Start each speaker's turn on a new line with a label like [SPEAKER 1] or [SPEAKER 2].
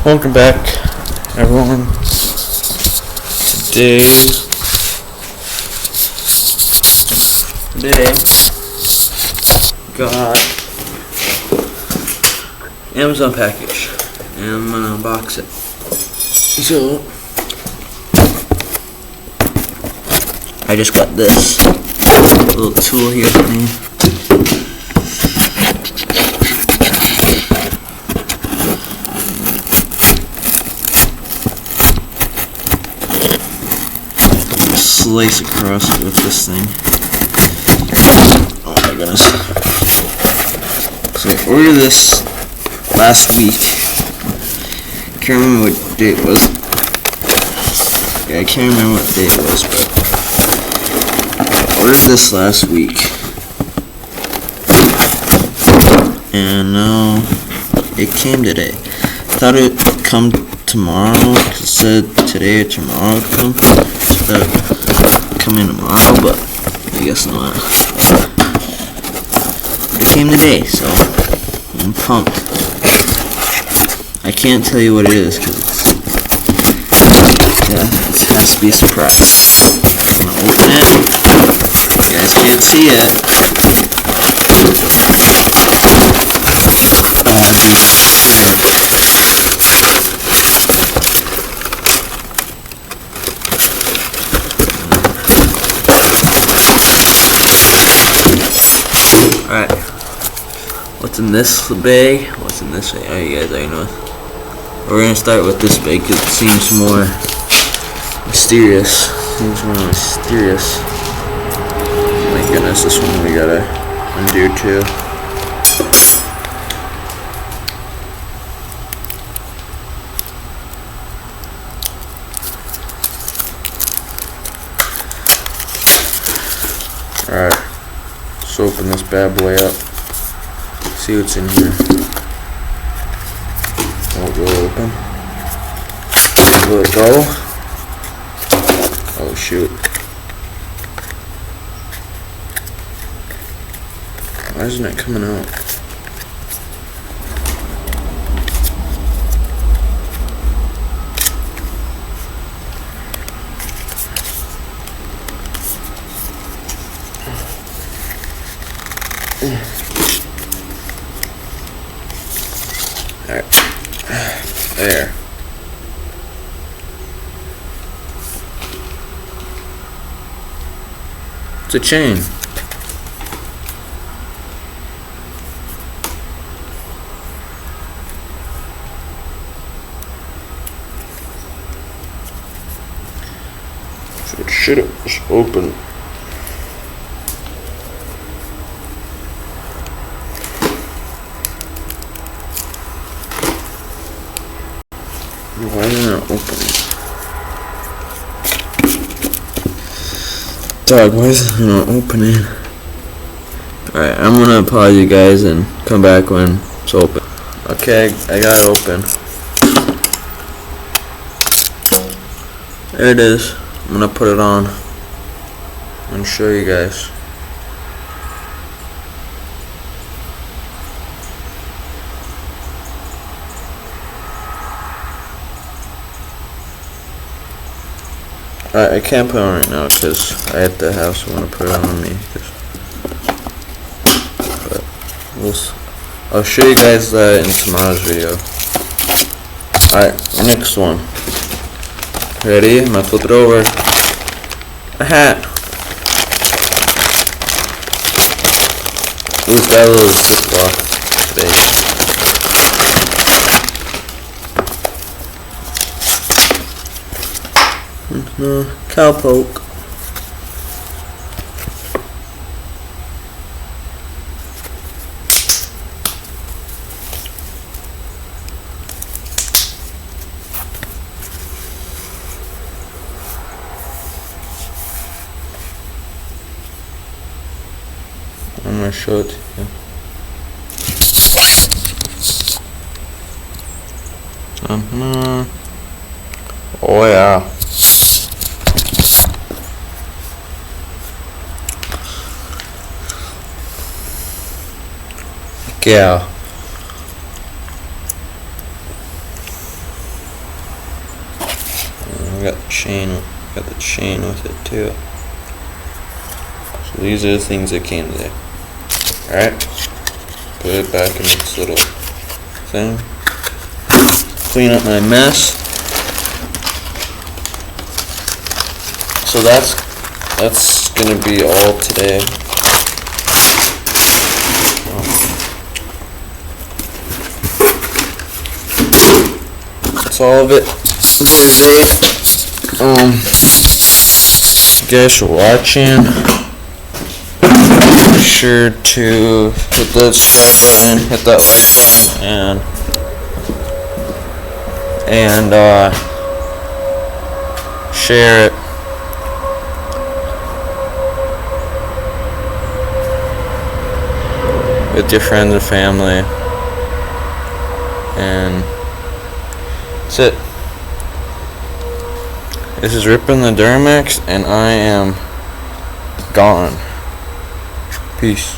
[SPEAKER 1] Welcome back, everyone. Today, got Amazon package, and I'm gonna unbox it. So, I just got this little tool here for me. Slice across it with this thing. Oh my goodness. So I ordered this last week. Can't remember what day it was. Yeah, I can't remember what day it was, but I ordered this last week. And now it came today. I thought it would come tomorrow. It said today or tomorrow it would come. So come in tomorrow, but I guess not. It came today, so I'm pumped. I can't tell you what it is because it has to be a surprise. I'm gonna open it. You guys can't see it. Alright, what's in this bag? What's in this bag? Oh, you guys already know. We're gonna start with this bag because it seems more mysterious. Oh my goodness, this one we gotta undo too. Alright. Let's open this bad boy up. See what's in here. Won't go open. Will it go? Oh shoot. Why isn't it coming out? Alright. There. It's a chain. So it should have just opened. Why isn't it opening? Dog, why isn't it not opening? Alright, I'm gonna pause you guys and come back when it's open. Okay, I got it open. There it is. I'm gonna put it on and show you guys. I can't put it on right now because I at the house I want to put it on me. But I'll show you guys that in tomorrow's video. Alright, next one. Ready? I'm gonna flip it over. A hat. Ooh, it's got a little ziploc space. No, cowpoke. I'm gonna show it to you. Oh yeah. Yeah. I got the chain with it too. So these are the things that came today. Alright, put it back in its little thing. Clean up my mess. So that's gonna be all today. That's all of it for today. You guys are watching. Be sure to hit that subscribe button, hit that like button, and share it. With your friends and family. And that's it. This is Rippin' the Duramax, and I am gone. Peace.